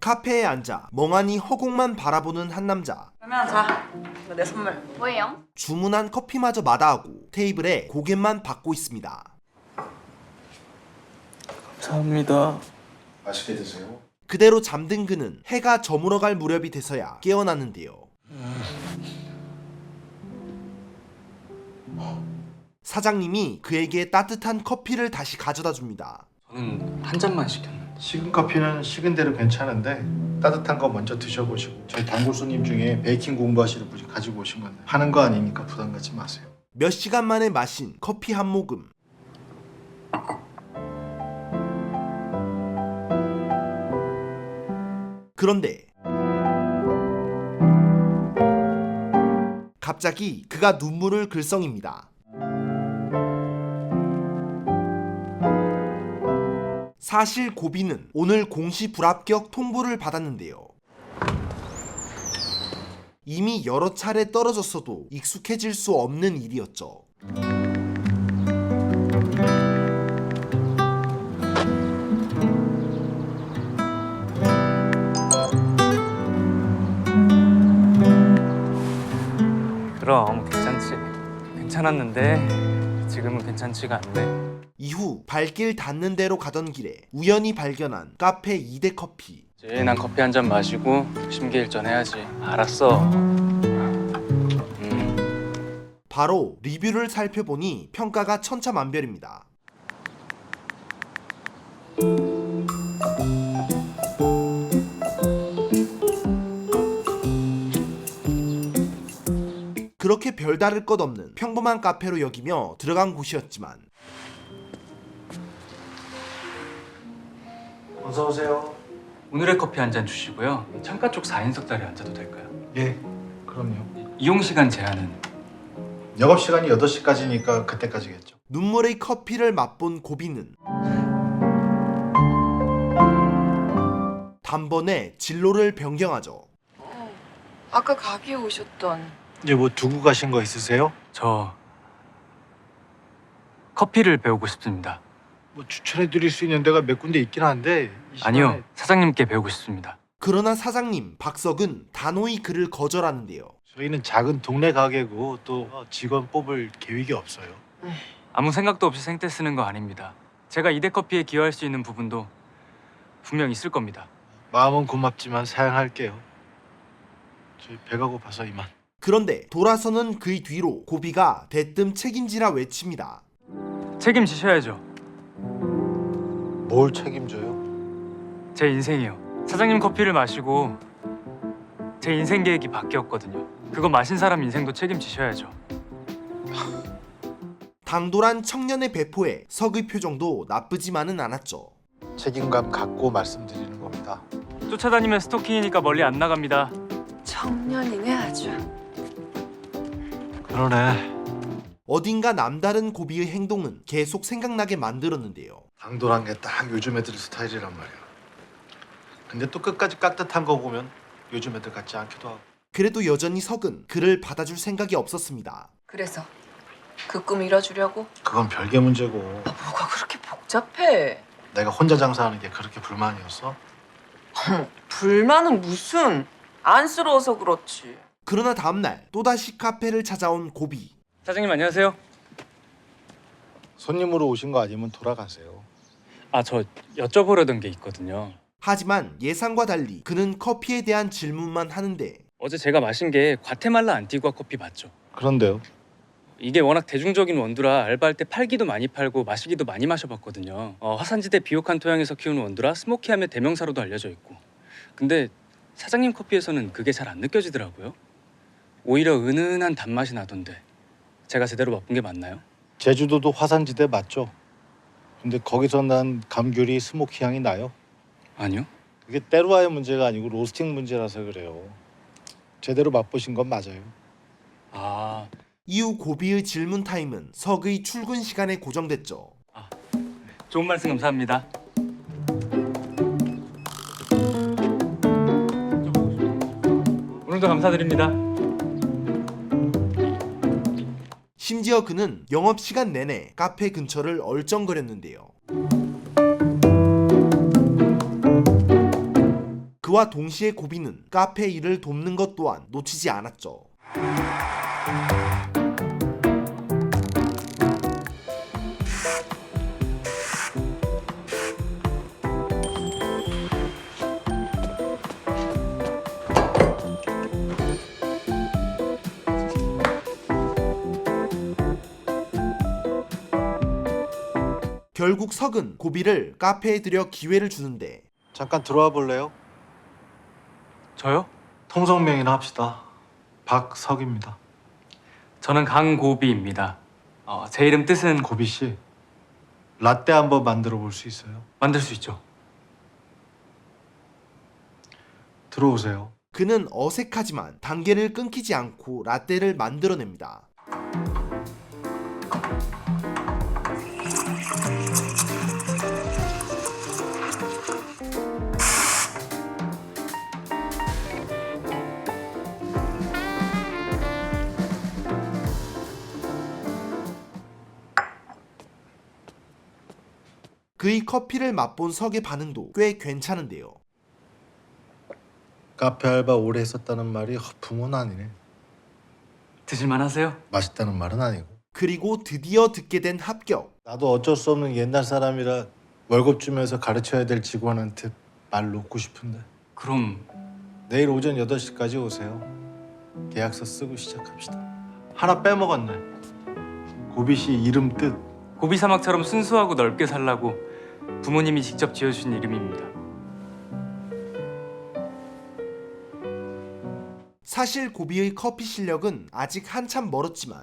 카페에 앉아 멍하니 허공만 바라보는 한 남자. 그러면 자, 이거 내 선물. 뭐예요? 주문한 커피마저 마다하고 테이블에 고개만 받고 있습니다. 감사합니다. 맛있게 드세요. 그대로 잠든 그는 해가 저물어갈 무렵이 돼서야 깨어나는데요. 사장님이 그에게 따뜻한 커피를 다시 가져다 줍니다. 저는 한 잔만 시켰는데. 식은 커피는 식은 대로 괜찮은데 따뜻한 거 먼저 드셔보시고 저희 단골 손님 중에 베이킹 공부하시는 분이 가지고 오신 건데 하는 거 아니니까 부담 갖지 마세요. 몇 시간 만에 마신 커피 한 모금. 그런데 갑자기 그가 눈물을 글썽입니다. 사실 고비는 오늘 공시 불합격 통보를 받았는데요. 이미 여러 차례 떨어졌어도 익숙해질 수 없는 일이었죠. 그럼 괜찮지. 괜찮았는데 지금은 괜찮지가 않네. 이후 발길 닿는 대로 가던 길에 우연히 발견한 카페 2대 커피. 이제 난 커피 한 잔 마시고 심기일전 해야지. 알았어. 바로 리뷰를 살펴보니 평가가 천차만별입니다. 그렇게 별다를 것 없는 평범한 카페로 여기며 들어간 곳이었지만 어서 오세요. 오늘의 커피 한 잔 주시고요. 창가 쪽 4인석 자리에 앉아도 될까요? 예, 그럼요. 이용 시간 제한은? 영업 시간이 8시까지니까 그때까지겠죠. 눈물의 커피를 맛본 고비는 단번에 진로를 변경하죠. 아까 가게에 오셨던. 이제 뭐 두고 가신 거 있으세요? 저 커피를 배우고 싶습니다. 뭐 추천해 드릴 수 있는 데가 몇 군데 있긴 한데 이 시간에- 아니요, 사장님께 배우고 싶습니다. 그러나 사장님 박석은 단호히 그를 거절하는데요. 저희는 작은 동네 가게고 또 직원 뽑을 계획이 없어요. 아무 생각도 없이 생떼 쓰는 거 아닙니다. 제가 이대 커피에 기여할 수 있는 부분도 분명 있을 겁니다. 마음은 고맙지만 사양할게요. 저희 배가 고파서 이만. 그런데 돌아서는 그의 뒤로 고비가 대뜸 책임지라 외칩니다. 책임지셔야죠. 뭘 책임져요? 제 인생이요. 사장님 커피를 마시고 제 인생 계획이 바뀌었거든요. 그거 마신 사람 인생도 책임지셔야죠. 당돌한 청년의 배포에 석의 표정도 나쁘지만은 않았죠. 책임감 갖고 말씀드리는 겁니다. 쫓아다니면 스토킹이니까 멀리 안 나갑니다. 청년이네 아주. 그러네. 어딘가 남다른 고비의 행동은 계속 생각나게 만들었는데요. 당돌한 게 딱 요즘 애들 스타일이란 말이야. 근데 또 끝까지 깍듯한 거 보면 요즘 애들 같지 않기도 하고. 그래도 여전히 석은 그를 받아줄 생각이 없었습니다. 그래서 그 꿈 이뤄주려고? 그건 별개 문제고. 뭐가 그렇게 복잡해? 내가 혼자 장사하는 게 그렇게 불만이었어? 불만은 무슨? 안쓰러워서 그렇지. 그러나 다음날 또다시 카페를 찾아온 고비. 사장님 안녕하세요. 손님으로 오신 거 아니면 돌아가세요. 저 여쭤보려던 게 있거든요. 하지만 예상과 달리 그는 커피에 대한 질문만 하는데 어제 제가 마신 게 과테말라 안티구아 커피 맞죠? 그런데요. 이게 워낙 대중적인 원두라 알바할 때 팔기도 많이 팔고 마시기도 많이 마셔봤거든요. 화산지대 비옥한 토양에서 키우는 원두라 스모키함의 대명사로도 알려져 있고. 근데 사장님 커피에서는 그게 잘 안 느껴지더라고요. 오히려 은은한 단맛이 나던데 제가 제대로 맛본 게 맞나요? 제주도도 화산지대 맞죠? 근데 거기서 난 감귤이 스모키 향이 나요. 아니요. 그게 때루와의 문제가 아니고 로스팅 문제라서 그래요. 제대로 맛보신 건 맞아요. 이후 고비의 질문 타임은 석의 출근 시간에 고정됐죠. 좋은 말씀 감사합니다. 오늘도 감사드립니다. 심지어 그는 영업시간 내내 카페 근처를 얼쩡거렸는데요. 그 그와 동시에 고비는 카페 일을 돕는 것 또한 놓치지 않았죠. 결국 석은 고비를 카페에 들여 기회를 주는데 잠깐 들어와 볼래요? 저요? 통성명이나 합시다. 박석입니다. 저는 강고비입니다. 제 이름 뜻은 고비 씨, 라떼 한번 만들어 볼 수 있어요? 만들 수 있죠. 들어오세요. 그는 어색하지만 단계를 끊기지 않고 라떼를 만들어냅니다. 그의 커피를 맛본 석의 반응도 꽤 괜찮은데요. 카페 알바 오래 했었다는 말이 허풍은 아니네. 드실만 하세요? 맛있다는 말은 아니고. 그리고 드디어 듣게 된 합격. 나도 어쩔 수 없는 옛날 사람이라 월급 주면서 가르쳐야 될 직원한테 말 놓고 싶은데. 그럼 내일 오전 8시까지 오세요. 계약서 쓰고 시작합시다. 하나 빼먹었네. 고비 씨 이름 뜻. 고비 사막처럼 순수하고 넓게 살라고 부모님이 직접 지어주신 이름입니다. 사실 고비의 커피 실력은 아직 한참 멀었지만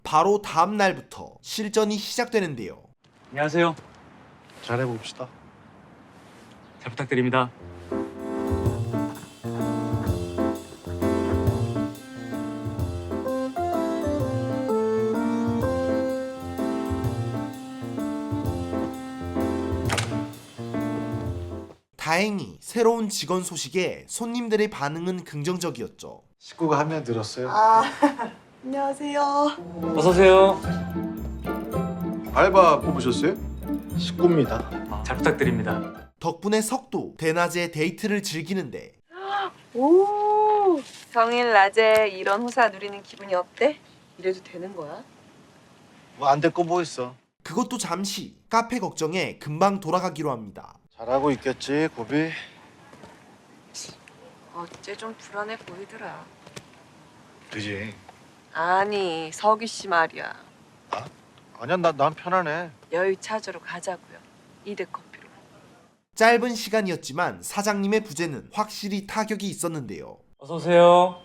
바로 다음 날부터 실전이 시작되는데요. 안녕하세요. 잘해봅시다. 잘 부탁드립니다. 다행히 새로운 직원 소식에 손님들의 반응은 긍정적이었죠. 식구가 한 명 늘었어요. 안녕하세요. 어서 오세요. 알바 뽑으셨어요? 식구입니다. 잘 부탁드립니다. 덕분에 석도 대낮에 데이트를 즐기는데 오, 성일 낮에 이런 호사 누리는 기분이 어때? 이래도 되는 거야? 뭐 안 될 거 뭐 있어. 그것도 잠시 카페 걱정에 금방 돌아가기로 합니다. 잘하고 있겠지, 고비. 어째 좀 불안해 보이더라. 그지. 아니, 석이 씨 말이야. 아니야, 난 편하네. 여유 찾으러 가자고요. 이대 커피로. 짧은 시간이었지만 사장님의 부재는 확실히 타격이 있었는데요. 어서 오세요.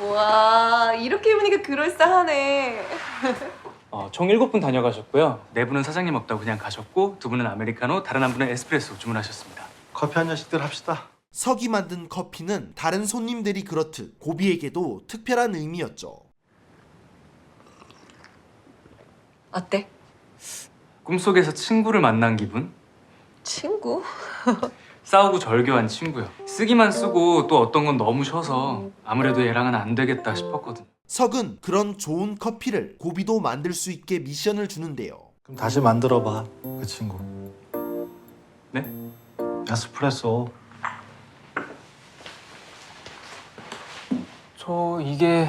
우와, 이렇게 입으니까 그럴싸하네. 총 7분 다녀가셨고요. 4분은 사장님 없다고 그냥 가셨고 2분은 아메리카노, 다른 한 분은 에스프레소 주문하셨습니다. 커피 한 잔씩들 합시다. 석이 만든 커피는 다른 손님들이 그렇듯 고비에게도 특별한 의미였죠. 어때? 꿈속에서 친구를 만난 기분? 친구? 싸우고 절교한 친구요. 쓰기만 쓰고 또 어떤 건 너무 쉬어서 아무래도 얘랑은 안 되겠다 싶었거든요. 석은 그런 좋은 커피를 고비도 만들 수 있게 미션을 주는데요. 그럼 다시 만들어봐, 그 친구. 네? 에스프레소. 이게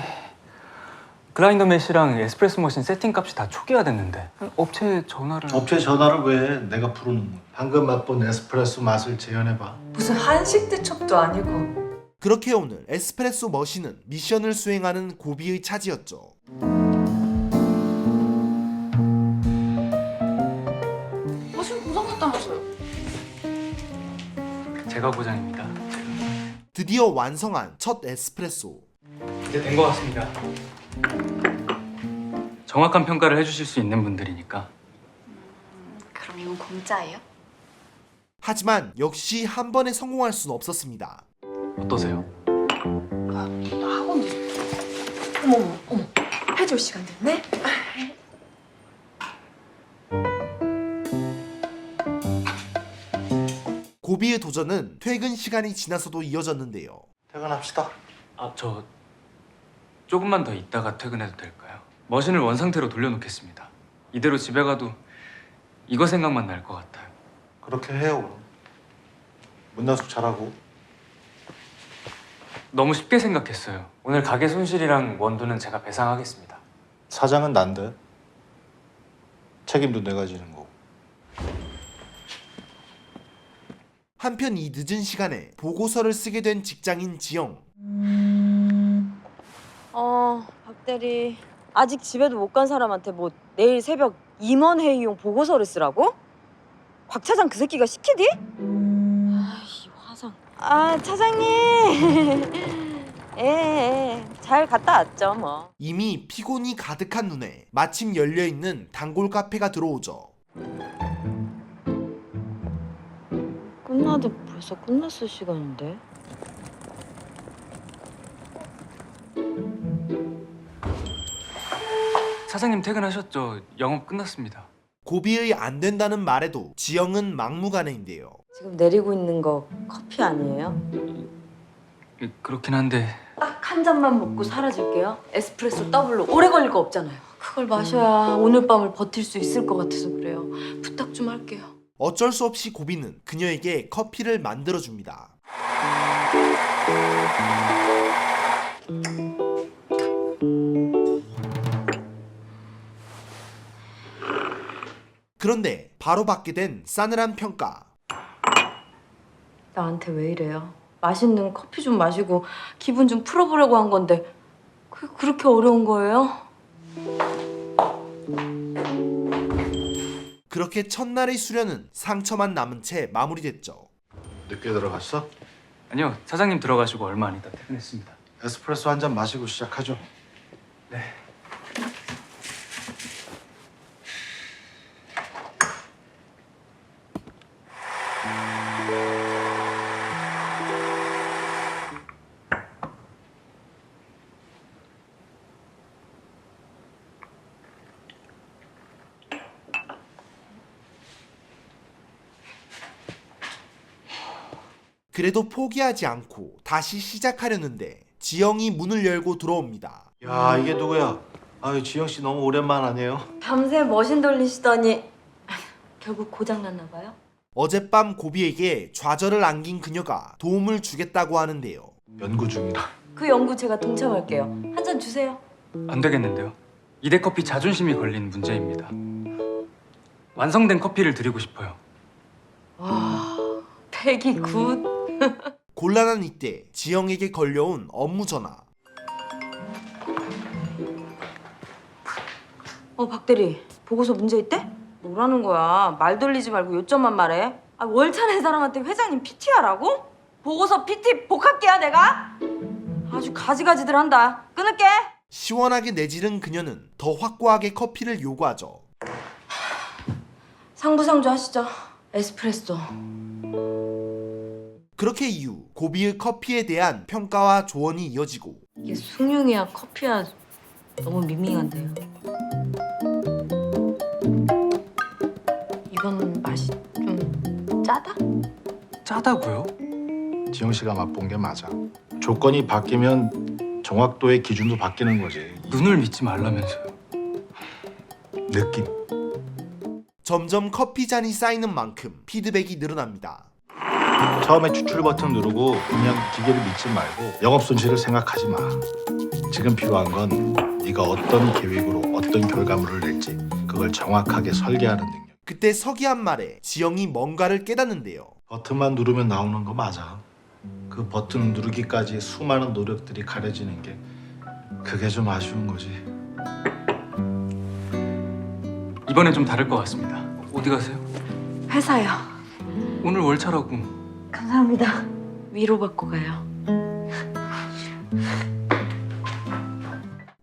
그라인더 메시랑 에스프레소 머신 세팅값이 다 초기화 됐는데 업체 전화를... 업체 전화를 왜 내가 부르는 거야? 방금 맛본 에스프레소 맛을 재현해봐. 무슨 한식 대첩도 아니고. 그렇게 오늘 에스프레소 머신은 미션을 수행하는 고비의 차지였죠. 머신 고장났다면서요? 제가 고장입니다. 드디어 완성한 첫 에스프레소. 이제 된 것 같습니다. 정확한 평가를 해주실 수 있는 분들이니까. 그럼 이건 공짜예요? 하지만 역시 한 번에 성공할 수는 없었습니다. 어떠세요? 학원 어머 해줄 시간 됐네? 고비의 도전은 퇴근 시간이 지나서도 이어졌는데요. 퇴근합시다. 저 조금만 더 있다가 퇴근해도 될까요? 머신을 원상태로 돌려놓겠습니다. 이대로 집에 가도 이거 생각만 날 것 같아요. 그렇게 해요. 문나숙 잘하고. 너무 쉽게 생각했어요. 오늘 가게 손실이랑 원두는 제가 배상하겠습니다. 사장은 난데. 책임도 내가 지는 거고. 한편 이 늦은 시간에 보고서를 쓰게 된 직장인 지영. 박대리. 아직 집에도 못 간 사람한테 뭐 내일 새벽 임원 회의용 보고서를 쓰라고? 박 차장 그 새끼가 시키디? 아이 화상. 차장님. 잘 갔다 왔죠 뭐. 이미 피곤이 가득한 눈에 마침 열려있는 단골 카페가 들어오죠. 끝나도 벌써 끝났을 시간인데. 사장님 퇴근하셨죠? 영업 끝났습니다. 고비의 안 된다는 말에도 지영은 막무가내인데요. 지금 내리고 있는 거 커피 아니에요? 그렇긴 한데 딱 한 잔만 먹고 사라질게요. 에스프레소 더블로 오래 걸릴 거 없잖아요. 그걸 마셔야 오늘 밤을 버틸 수 있을 것 같아서 그래요. 부탁 좀 할게요. 어쩔 수 없이 고비는 그녀에게 커피를 만들어줍니다. 그런데 바로 받게 된 싸늘한 평가. 나한테 왜 이래요? 맛있는 커피 좀 마시고 기분 좀 풀어보려고 한 건데 그게 그렇게 어려운 거예요? 그렇게 첫날의 수련은 상처만 남은 채 마무리됐죠. 늦게 들어갔어? 아니요, 사장님 들어가시고 얼마 안 있다 퇴근했습니다. 에스프레소 한 잔 마시고 시작하죠. 네. 그래도 포기하지 않고 다시 시작하려는데 지영이 문을 열고 들어옵니다. 야, 이게 누구야? 아유, 지영 씨 너무 오랜만 아니에요? 밤새 머신 돌리시더니 결국 고장났나 봐요? 어젯밤 고비에게 좌절을 안긴 그녀가 도움을 주겠다고 하는데요. 연구 중이라. 그 연구 제가 동참할게요. 한 잔 주세요. 안 되겠는데요. 이대커피 자존심이 걸린 문제입니다. 완성된 커피를 드리고 싶어요. 와, 패기 굿. 곤란한 이때 지영에게 걸려온 업무 전화. 박대리, 보고서 문제 있대? 뭐라는 거야? 말 돌리지 말고 요점만 말해. 월차 낸 사람한테 회장님 PT하라고? 보고서 PT 복학기야 내가? 아주 가지가지들 한다. 끊을게. 시원하게 내지른 그녀는 더 확고하게 커피를 요구하죠. 상부상조 하시죠. 에스프레소. 그렇게 이후 고비의 커피에 대한 평가와 조언이 이어지고 이게 숭늉이야 커피야 너무 밍밍한데요. 이건 맛이 좀 짜다? 짜다고요? 지영 씨가 맛본 게 맞아. 조건이 바뀌면 정확도의 기준도 바뀌는 거지. 눈을 믿지 말라면서요. 느낌. 점점 커피 잔이 쌓이는 만큼 피드백이 늘어납니다. 처음에 추출 버튼 누르고 그냥 기계를 믿지 말고 영업 손실을 생각하지 마. 지금 필요한 건 네가 어떤 계획으로 어떤 결과물을 낼지 그걸 정확하게 설계하는 능력. 그때 서기한 말에 지영이 뭔가를 깨닫는데요. 버튼만 누르면 나오는 거 맞아. 그 버튼 누르기까지 수많은 노력들이 가려지는 게 그게 좀 아쉬운 거지. 이번엔 좀 다를 것 같습니다. 어디 가세요? 회사요. 오늘 월차라고. 감사합니다. 위로받고 가요.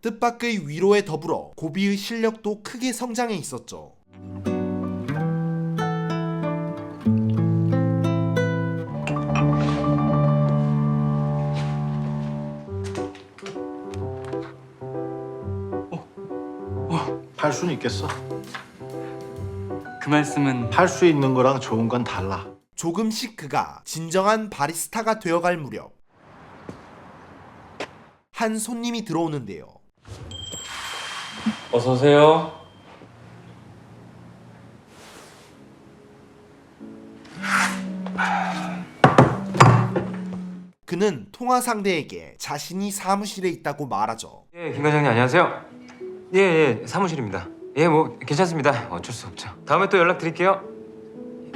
뜻밖의 위로에 더불어 고비의 실력도 크게 성장해 있었죠. 팔 수는 있겠어. 그 말씀은 팔 수 있는 거랑 좋은 건 달라. 조금씩 그가 진정한 바리스타가 되어갈 무렵 한 손님이 들어오는데요. 어서 오세요. 그는 통화 상대에게 자신이 사무실에 있다고 말하죠. 예, 김 과장님 안녕하세요. 예, 사무실입니다. 예, 뭐 괜찮습니다. 어쩔 수 없죠. 다음에 또 연락드릴게요.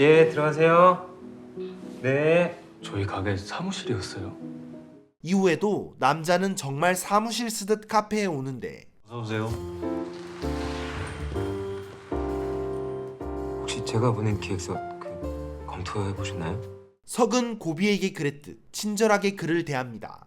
예, 들어가세요. 네. 저희 가게 사무실이었어요. 이후에도 남자는 정말 사무실 쓰듯 카페에 오는데 어서 오세요. 혹시 제가 보낸 기획서 검토해 보셨나요? 석은 고비에게 그랬듯 친절하게 그를 대합니다.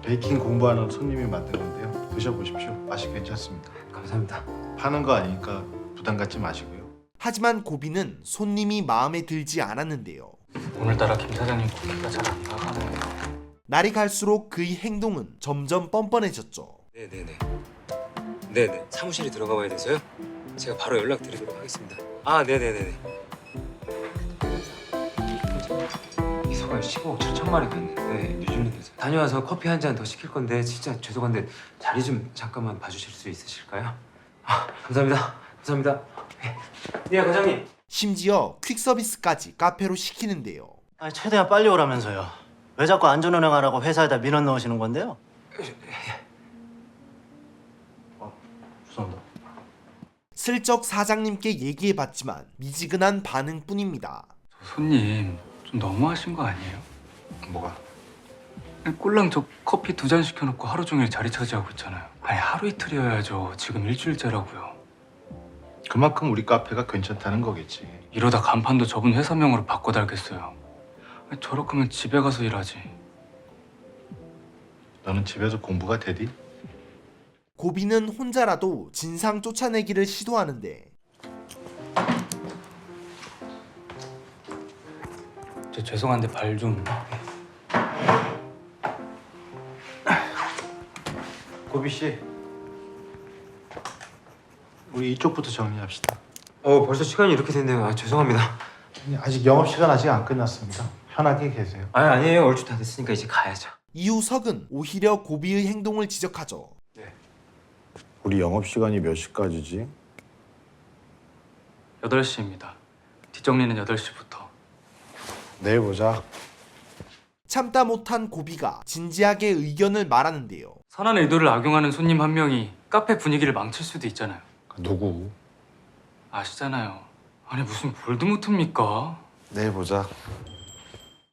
베이킹 공부하는 손님이 만든 건데요. 드셔보십시오. 맛이 괜찮습니다. 감사합니다. 파는 거 아니니까 부담 갖지 마시고요. 하지만 고비는 손님이 마음에 들지 않았는데요. 오늘따라 김 사장님 고기가 잘 안 나가네요. 날이 갈수록 그의 행동은 점점 뻔뻔해졌죠. 네네. 사무실에 들어가 봐야 돼서요. 제가 바로 연락드리도록 하겠습니다. 아, 네네네. 이 소가 15억 7천마리가 있는데 뉴질랜드에서 다녀와서 커피 한 잔 더 시킬 건데 진짜 죄송한데 자리 좀 잠깐만 봐주실 수 있으실까요? 아, 감사합니다. 예, 과장님. 심지어 퀵서비스까지 카페로 시키는데요. 아니, 최대한 빨리 오라면서요. 왜 자꾸 안전운행하라고 회사에다 민원 넣으시는 건데요? 죄송합니다. 슬쩍 사장님께 얘기해봤지만 미지근한 반응뿐입니다. 저 손님 좀 너무하신 거 아니에요? 뭐가? 아니, 꼴랑 저 커피 2잔 시켜놓고 하루 종일 자리 차지하고 있잖아요. 아니 하루 이틀이어야죠. 지금 일주일째라고요. 그만큼 우리 카페가 괜찮다는 거겠지. 이러다 간판도 저분 회사명으로 바꿔달겠어요. 아니, 저렇게면 집에 가서 일하지. 너는 집에서 공부가 되디? 고비는 혼자라도 진상 쫓아내기를 시도하는데 저 죄송한데 발 좀... 고비 씨, 우리 이쪽부터 정리합시다. 벌써 시간이 이렇게 됐네요. 아, 죄송합니다. 아직 영업 시간 아직 안 끝났습니다. 편하게 계세요. 아니에요. 얼추 다 됐으니까 이제 가야죠. 이후 석은 오히려 고비의 행동을 지적하죠. 우리 영업 시간이 몇 시까지지? 8시입니다. 뒷정리는 8시부터. 내일 보자. 참다 못한 고비가 진지하게 의견을 말하는데요. 선한 의도를 악용하는 손님 한 명이 카페 분위기를 망칠 수도 있잖아요. 누구? 아시잖아요. 아니 무슨 볼드모트입니까? 내일 보자.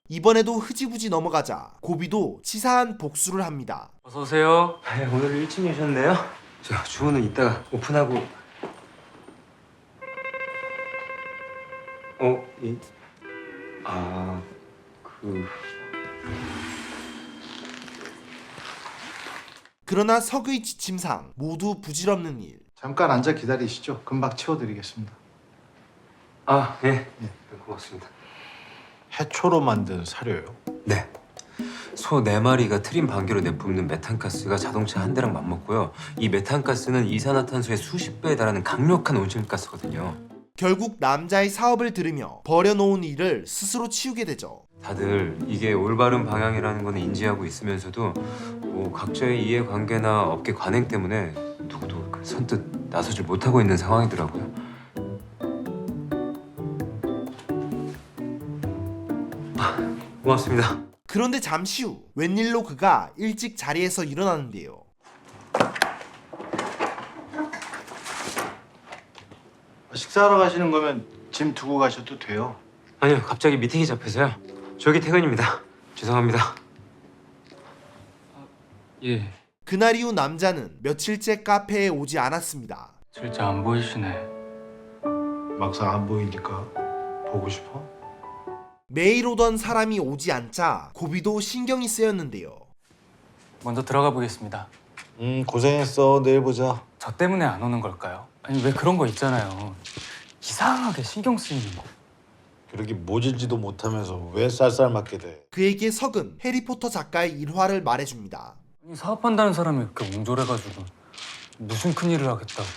이번에도 흐지부지 넘어가자 고비도 치사한 복수를 합니다. 어서 오세요. 오늘 일찍 오셨네요. 저 주문은 이따가 오픈하고. 그러나 석의 지침상 모두 부질없는 일. 잠깐 앉아 기다리시죠. 금방 치워드리겠습니다. 네. 고맙습니다. 해초로 만든 사료요. 네. 소 4마리가 트림 반개로 내뿜는 메탄가스가 자동차 한 대랑 맞먹고요. 이 메탄가스는 이산화탄소의 수십 배에 달하는 강력한 온실가스거든요. 결국 남자의 사업을 들으며 버려놓은 일을 스스로 치우게 되죠. 다들 이게 올바른 방향이라는 건 인지하고 있으면서도 각자의 이해관계나 업계 관행 때문에 누구도 선뜻 나서질 못하고 있는 상황이더라고요. 고맙습니다. 그런데 잠시 후 웬일로 그가 일찍 자리에서 일어나는데요. 식사하러 가시는 거면 짐 두고 가셔도 돼요. 아니요, 갑자기 미팅이 잡혀서요. 저기 퇴근입니다. 죄송합니다. 예. 그날 이후 남자는 며칠째 카페에 오지 않았습니다. 진짜 안 보이시네. 막상 안 보이니까 보고 싶어? 매일 오던 사람이 오지 않자 고비도 신경이 쓰였는데요. 먼저 들어가 보겠습니다. 고생했어. 내일 보자. 저 때문에 안 오는 걸까요? 아니 왜 그런 거 있잖아요. 이상하게 신경 쓰이는 거. 그러기 모질지도 못하면서 왜 쌀쌀맞게 돼? 그에게 석은 해리포터 작가의 일화를 말해줍니다. 아니, 사업한다는 사람이 그렇게 옹졸해가지고 무슨 큰일을 하겠다고.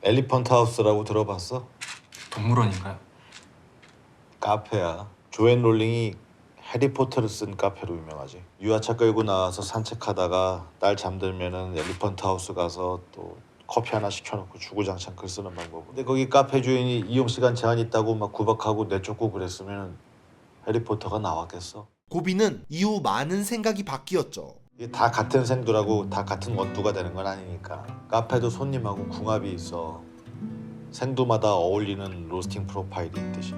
엘리펀트 하우스라고 들어봤어? 동물원인가요? 카페야. 조앤 롤링이 해리포터를 쓴 카페로 유명하지. 유아차 끌고 나와서 산책하다가 딸 잠들면은 엘리펀트 하우스 가서 또 커피 하나 시켜놓고 주구장창 글 쓰는 방법은. 근데 거기 카페 주인이 이용 시간 제한 있다고 막 구박하고 내쫓고 그랬으면 해리포터가 나왔겠어. 고비는 이후 많은 생각이 바뀌었죠. 이게 다 같은 생두라고 다 같은 원두가 되는 건 아니니까. 카페도 손님하고 궁합이 있어. 생두마다 어울리는 로스팅 프로파일이 있듯이.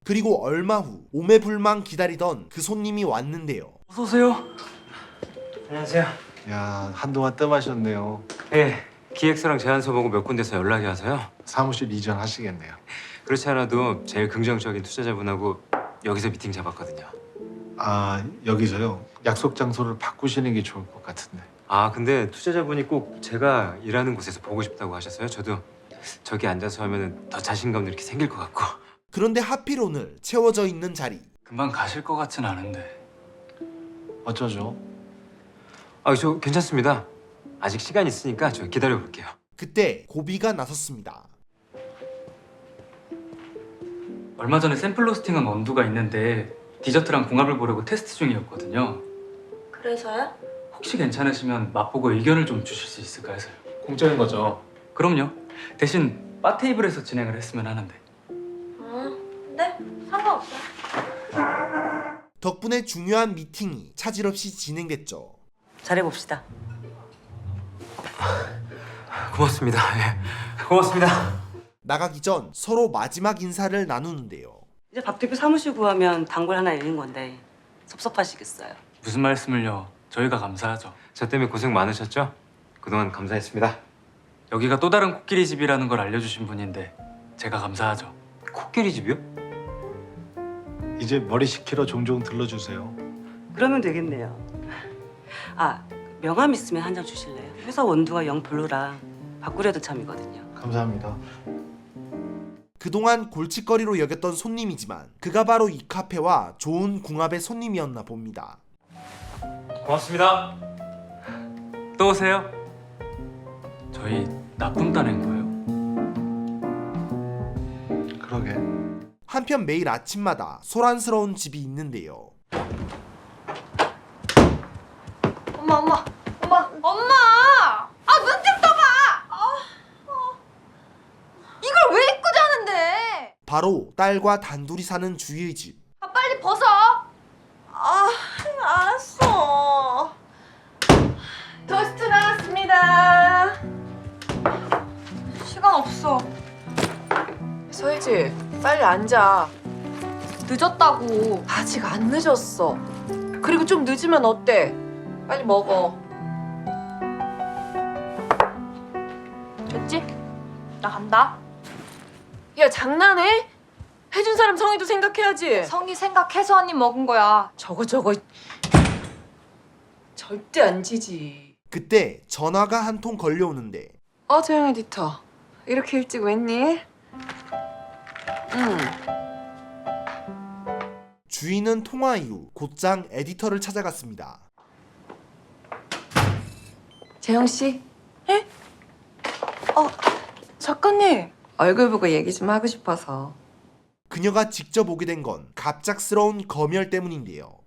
그리고 얼마 후 오매불망 기다리던 그 손님이 왔는데요. 어서 오세요. 안녕하세요. 야, 한동안 뜸하셨네요. 네, 기획서랑 제안서 보고 몇 군데서 연락이 와서요. 사무실 이전하시겠네요. 그렇지 않아도 제일 긍정적인 투자자분하고 여기서 미팅 잡았거든요. 아, 여기서요? 약속 장소를 바꾸시는 게 좋을 것 같은데. 아, 근데 투자자분이 꼭 제가 일하는 곳에서 보고 싶다고 하셔서요. 저도 저기 앉아서 하면은 더 자신감도 이렇게 생길 것 같고. 그런데 하필 오늘 채워져 있는 자리. 금방 가실 것 같진 않은데. 어쩌죠? 아, 저 괜찮습니다. 아직 시간 있으니까 저 기다려 볼게요. 그때 고비가 나섰습니다. 얼마 전에 샘플 로스팅한 원두가 있는데 디저트랑 궁합을 보려고 테스트 중이었거든요. 그래서요? 혹시 괜찮으시면 맛보고 의견을 좀 주실 수 있을까 해서요. 공짜인 거죠. 그럼요. 대신 바 테이블에서 진행을 했으면 하는데. 네, 상관없어. 덕분에 중요한 미팅이 차질 없이 진행됐죠. 잘해봅시다. 고맙습니다. 예, 고맙습니다. 나가기 전 서로 마지막 인사를 나누는데요. 이제 박 대표 사무실 구하면 단골 하나 잃는 건데 섭섭하시겠어요. 무슨 말씀을요? 저희가 감사하죠. 저 때문에 고생 많으셨죠? 그동안 감사했습니다. 여기가 또 다른 코끼리 집이라는 걸 알려주신 분인데 제가 감사하죠. 코끼리 집이요? 이제 머리 식히러 종종 들러주세요. 그러면 되겠네요. 아, 명함 있으면 한 장 주실래요? 회사 원두가 영 별로라 바꾸려도 참이거든요. 감사합니다. 그동안 골칫거리로 여겼던 손님이지만 그가 바로 이 카페와 좋은 궁합의 손님이었나 봅니다. 고맙습니다. 또 오세요. 저희 나쁜 딸인 거예요? 그러게. 한편 매일 아침마다 소란스러운 집이 있는데요. 엄마! 아, 눈 좀 떠봐! 이걸 왜 입고 자는데? 바로 딸과 단둘이 사는 주희의 집. 아, 빨리 벗어! 알았어. 토스트 나왔습니다. 시간 없어. 서희지, 빨리 앉아. 늦었다고. 아직 안 늦었어. 그리고 좀 늦으면 어때? 빨리 먹어. 됐지? 나 간다. 야, 장난해? 해준 사람 성의도 생각해야지. 성의 생각해서 한 입 먹은 거야. 저거 절대 안 지지. 그때 전화가 한 통 걸려오는데 조영 에디터, 이렇게 일찍 웬일? 응. 주희는 통화 이후 곧장 에디터를 찾아갔습니다. 재영 씨? 예? 작가님. 얼굴 보고 얘기 좀 하고 싶어서. 그녀가 직접 오게 된 건 갑작스러운 검열 때문인데요.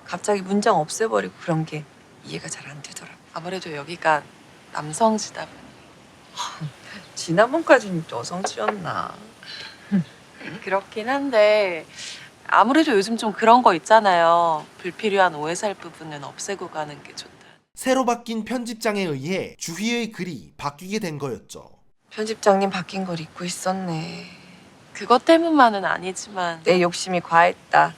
갑자기 문장 없애버리고 그런 게 이해가 잘 안 되더라. 아무래도 여기가 남성지다 보니. 지난번까지는 여성지였나. 그렇긴 한데 아무래도 요즘 좀 그런 거 있잖아요. 불필요한 오해 살 부분은 없애고 가는 게 좋다. 새로 바뀐 편집장에 의해 주희의 글이 바뀌게 된 거였죠. 편집장님 바뀐 걸 잊고 있었네. 그것 때문만은 아니지만 내 욕심이 과했다.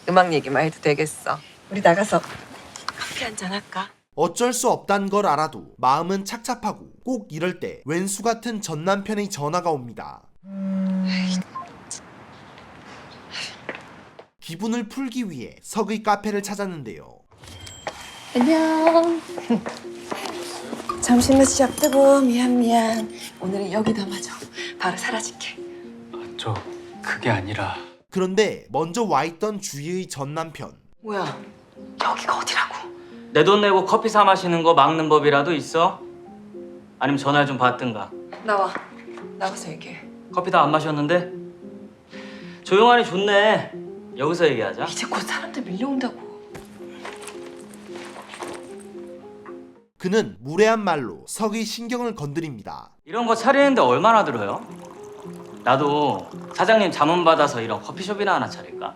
음악 얘기만 해도 되겠어. 우리 나가서 커피 한잔 할까? 어쩔 수 없단 걸 알아도 마음은 착잡하고 꼭 이럴 때 왼수 같은 전 남편의 전화가 옵니다. 기분을 풀기 위해 석의 카페를 찾았는데요. 안녕. 점심 늦시 앞두고 미안. 오늘은 여기다 마저 바로 사라질게. 저 그게 아니라. 그런데 먼저 와있던 주희의 전 남편. 뭐야? 여기가 어디라고? 내 돈 내고 커피 사 마시는 거 막는 법이라도 있어? 아니면 전화 좀 받든가. 나와. 나가서 얘기해. 커피 다 안 마셨는데? 조용하니 좋네. 여기서 얘기하자. 이제 곧 사람들 밀려온다고. 그는 무례한 말로 석의 신경을 건드립니다. 이런 거 차리는데 얼마나 들어요? 나도 사장님 자문 받아서 이런 커피숍이나 하나 차릴까?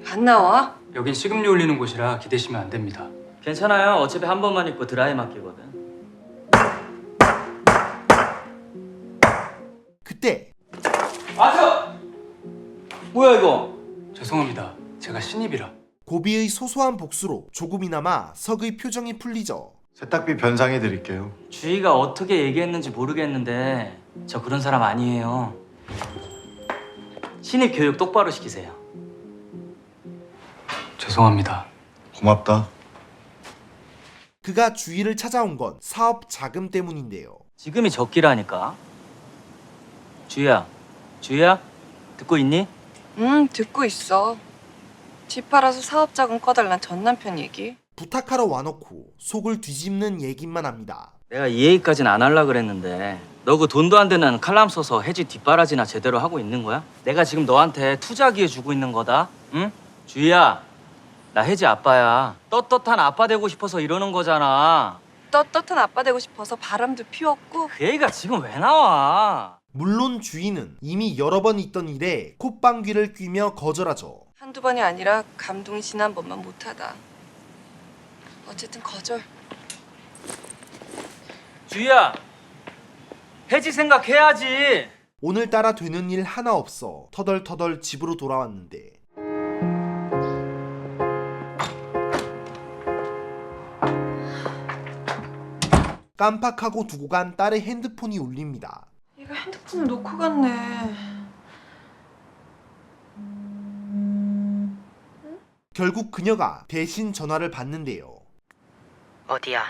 안 나와? 여긴 식음료 올리는 곳이라 기대시면 안 됩니다. 괜찮아요. 어차피 한 번만 입고 드라이 맡기거든. 그때 아저! 뭐야 이거? 죄송합니다. 제가 신입이라. 고비의 소소한 복수로 조금이나마 석의 표정이 풀리죠. 세탁비 변상해 드릴게요. 주희가 어떻게 얘기했는지 모르겠는데 저 그런 사람 아니에요. 신입 교육 똑바로 시키세요. 죄송합니다. 고맙다. 그가 주희를 찾아온 건 사업 자금 때문인데요. 지금이 적기라니까. 주희야, 주희야, 듣고 있니? 듣고 있어. 집 팔아서 사업 자금 꺼달란 전 남편 얘기. 부탁하러 와놓고 속을 뒤집는 얘기만 합니다. 내가 이 얘기까지는 안 하려고 그랬는데 너 그 돈도 안 되는 칼럼 써서 해지 뒷바라지나 제대로 하고 있는 거야? 내가 지금 너한테 투자 기회 주고 있는 거다. 응? 주희야, 나 해지 아빠야. 떳떳한 아빠 되고 싶어서 이러는 거잖아. 떳떳한 아빠 되고 싶어서 바람도 피웠고. 그 얘기가 지금 왜 나와? 물론 주희는 이미 여러 번 있던 일에 콧방귀를 뀌며 거절하죠. 한두 번이 아니라 감동이 지난 번만 못하다. 어쨌든 거절. 주희야, 해지 생각해야지. 오늘따라 되는 일 하나 없어 터덜터덜 집으로 돌아왔는데 깜빡하고 두고 간 딸의 핸드폰이 울립니다. 얘가 핸드폰을 놓고 갔네. 결국 그녀가 대신 전화를 받는데요. 어디야?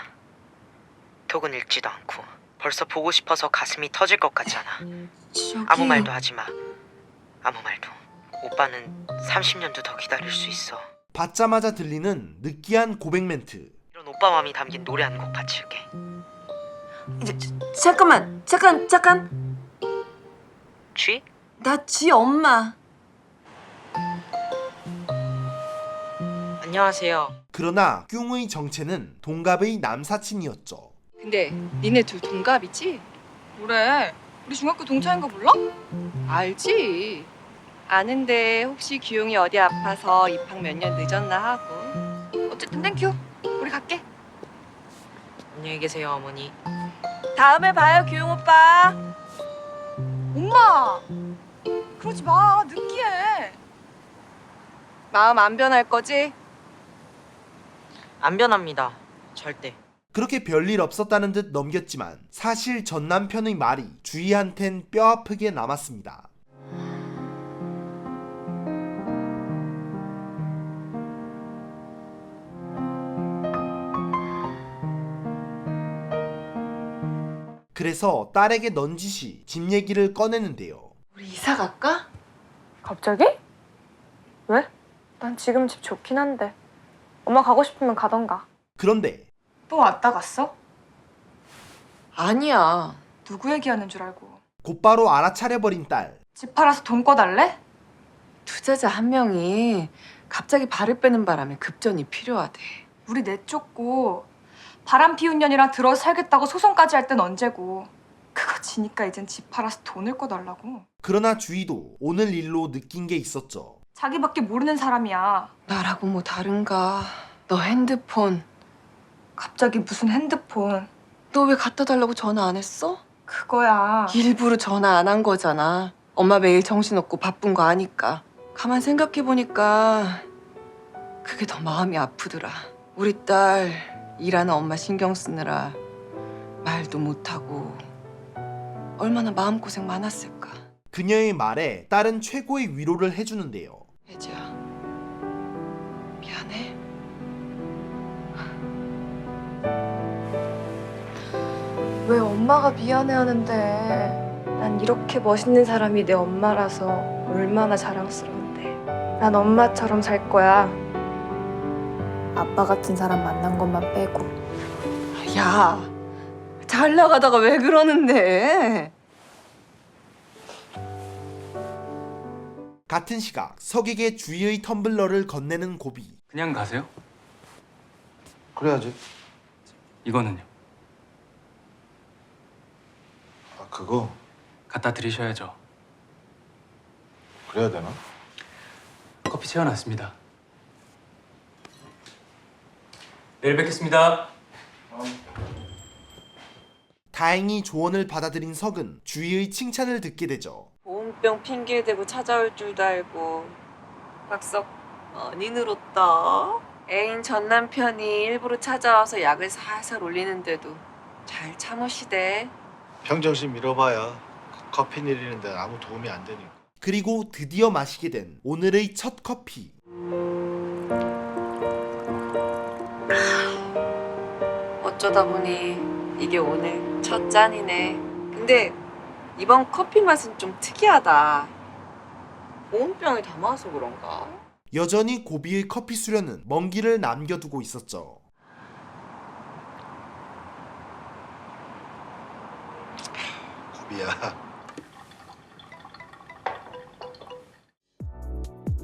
톡은 읽지도 않고 벌써 보고 싶어서 가슴이 터질 것 같잖아. 아무 말도 하지 마. 아무 말도. 오빠는 30년도 더 기다릴 수 있어. 받자마자 들리는 느끼한 고백 멘트. 이런 오빠 마음이 담긴 노래 한 곡 바칠게. 잠깐만. 잠깐. 쥐? 나 쥐 엄마. 안녕하세요. 그러나 뀨의 정체는 동갑의 남사친이었죠. 근데 니네 둘 동갑이지? 뭐래? 우리 중학교 동창인 거 몰라? 알지. 아는데 혹시 규용이 어디 아파서 입학 몇 년 늦었나 하고. 어쨌든 땡큐. 우리 갈게. 안녕히 계세요, 어머니. 다음에 봐요, 규용 오빠. 엄마. 그러지 마. 느끼해. 마음 안 변할 거지? 안 변합니다. 절대. 그렇게 별일 없었다는 듯 넘겼지만 사실 전 남편의 말이 주희한텐 뼈아프게 남았습니다. 그래서 딸에게 넌지시 집 얘기를 꺼내는데요. 우리 이사 갈까? 갑자기? 왜? 난 지금 집 좋긴 한데 엄마 가고 싶으면 가던가. 그런데 또 왔다 갔어? 아니야. 누구 얘기하는 줄 알고. 곧바로 알아차려버린 딸. 집 팔아서 돈 꺼달래? 투자자 한 명이 갑자기 발을 빼는 바람에 급전이 필요하대. 우리 내쫓고 바람 피운 년이랑 들어 살겠다고 소송까지 할 땐 언제고. 그거 지니까 이젠 집 팔아서 돈을 꺼달라고. 그러나 주희도 오늘 일로 느낀 게 있었죠. 자기밖에 모르는 사람이야. 나라고 뭐 다른가. 너 핸드폰 갑자기 무슨 핸드폰. 너 왜 갖다 달라고 전화 안 했어? 그거야. 일부러 전화 안 한 거잖아. 엄마 매일 정신없고 바쁜 거 아니까. 가만 생각해보니까 그게 더 마음이 아프더라. 우리 딸 일하는 엄마 신경 쓰느라 말도 못하고 얼마나 마음고생 많았을까. 그녀의 말에 딸은 최고의 위로를 해주는데요. 혜지야, 미안해. 왜 엄마가 미안해하는데. 난 이렇게 멋있는 사람이 내 엄마라서 얼마나 자랑스러운데. 난 엄마처럼 살 거야. 아빠 같은 사람 만난 것만 빼고. 야, 잘 나가다가 왜 그러는데? 같은 시각 석에게 주희의 텀블러를 건네는 고비. 그냥 가세요? 그래야지. 이거는요? 그거 갖다 드리셔야죠. 그래야 되나? 커피 채워놨습니다. 내일 뵙겠습니다. 다행히 조언을 받아들인 석은 주희의 칭찬을 듣게 되죠. 보온병 핑계대고 찾아올 줄도 알고 박석 많이 늘었다. 애인 전 남편이 일부러 찾아와서 약을 살살 올리는데도 잘 참으시대. 평정심 밀어봐야 커피 내리는 데는 아무 도움이 안 되니까. 그리고 드디어 마시게 된 오늘의 첫 커피. 어쩌다 보니 이게 오늘 첫 잔이네. 근데 이번 커피 맛은 좀 특이하다. 보온병에 담아서 그런가? 여전히 고비의 커피 수련은 먼 길을 남겨두고 있었죠. 고비야.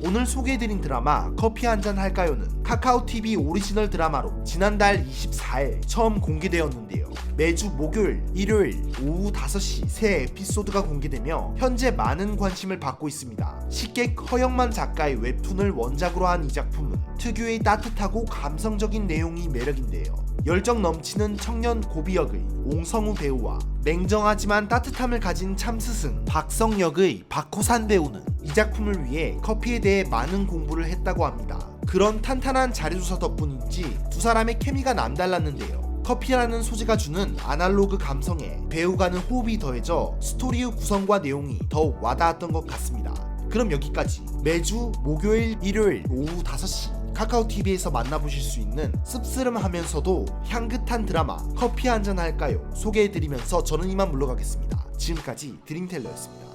오늘 소개해드린 드라마 커피 한잔 할까요는 카카오TV 오리지널 드라마로 지난달 24일 처음 공개되었는데요. 매주 목요일, 일요일 오후 5시 새 에피소드가 공개되며 현재 많은 관심을 받고 있습니다. 식객 허영만 작가의 웹툰을 원작으로 한 이 작품은 특유의 따뜻하고 감성적인 내용이 매력인데요. 열정 넘치는 청년 고비 역의 옹성우 배우와 냉정하지만 따뜻함을 가진 참스승 박성 역의 박호산 배우는 이 작품을 위해 커피에 대해 많은 공부를 했다고 합니다. 그런 탄탄한 자료조사 덕분인지 두 사람의 케미가 남달랐는데요. 커피라는 소재가 주는 아날로그 감성에 배우가는 호흡이 더해져 스토리의 구성과 내용이 더욱 와닿았던 것 같습니다. 그럼 여기까지 매주 목요일, 일요일 오후 5시 카카오TV에서 만나보실 수 있는 씁쓸함하면서도 향긋한 드라마 커피 한잔 할까요? 소개해드리면서 저는 이만 물러가겠습니다. 지금까지 드림텔러였습니다.